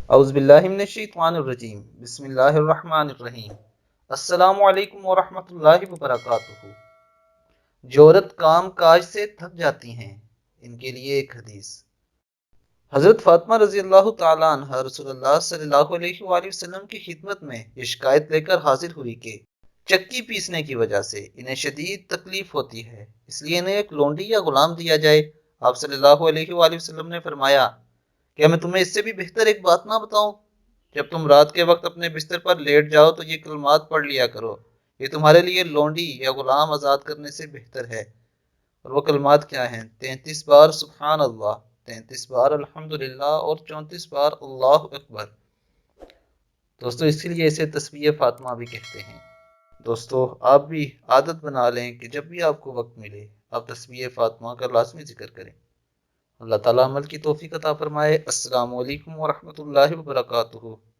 اعوذ باللہ من الشیطان الرجیم، بسم اللہ الرحمن الرحیم۔ السلام علیکم ورحمۃ اللہ وبرکاتہ۔ جو عورت کام کاج سے تھک جاتی ہیں، ان کے لیے ایک حدیث۔ حضرت فاطمہ رضی اللہ تعالیٰ عنہ رسول اللہ صلی اللہ علیہ وآلہ وسلم کی خدمت میں یہ شکایت لے کر حاضر ہوئی کہ چکی پیسنے کی وجہ سے انہیں شدید تکلیف ہوتی ہے، اس لیے انہیں ایک لونڈی یا غلام دیا جائے۔ آپ صلی اللہ علیہ وآلہ وسلم نے فرمایا، کیا میں تمہیں اس سے بھی بہتر ایک بات نہ بتاؤں؟ جب تم رات کے وقت اپنے بستر پر لیٹ جاؤ تو یہ کلمات پڑھ لیا کرو، یہ تمہارے لیے لونڈی یا غلام آزاد کرنے سے بہتر ہے۔ اور وہ کلمات کیا ہیں؟ 33 بار سبحان اللہ، 33 بار الحمدللہ اور 34 بار اللہ اکبر۔ دوستو اسی لیے اسے تسبیح فاطمہ بھی کہتے ہیں۔ دوستو آپ بھی عادت بنا لیں کہ جب بھی آپ کو وقت ملے آپ تسبیح فاطمہ کا لازمی ذکر کریں۔ اللہ تعالیٰ عمل کی توفیق عطا فرمائے۔ السلام علیکم ورحمۃ اللہ وبرکاتہ۔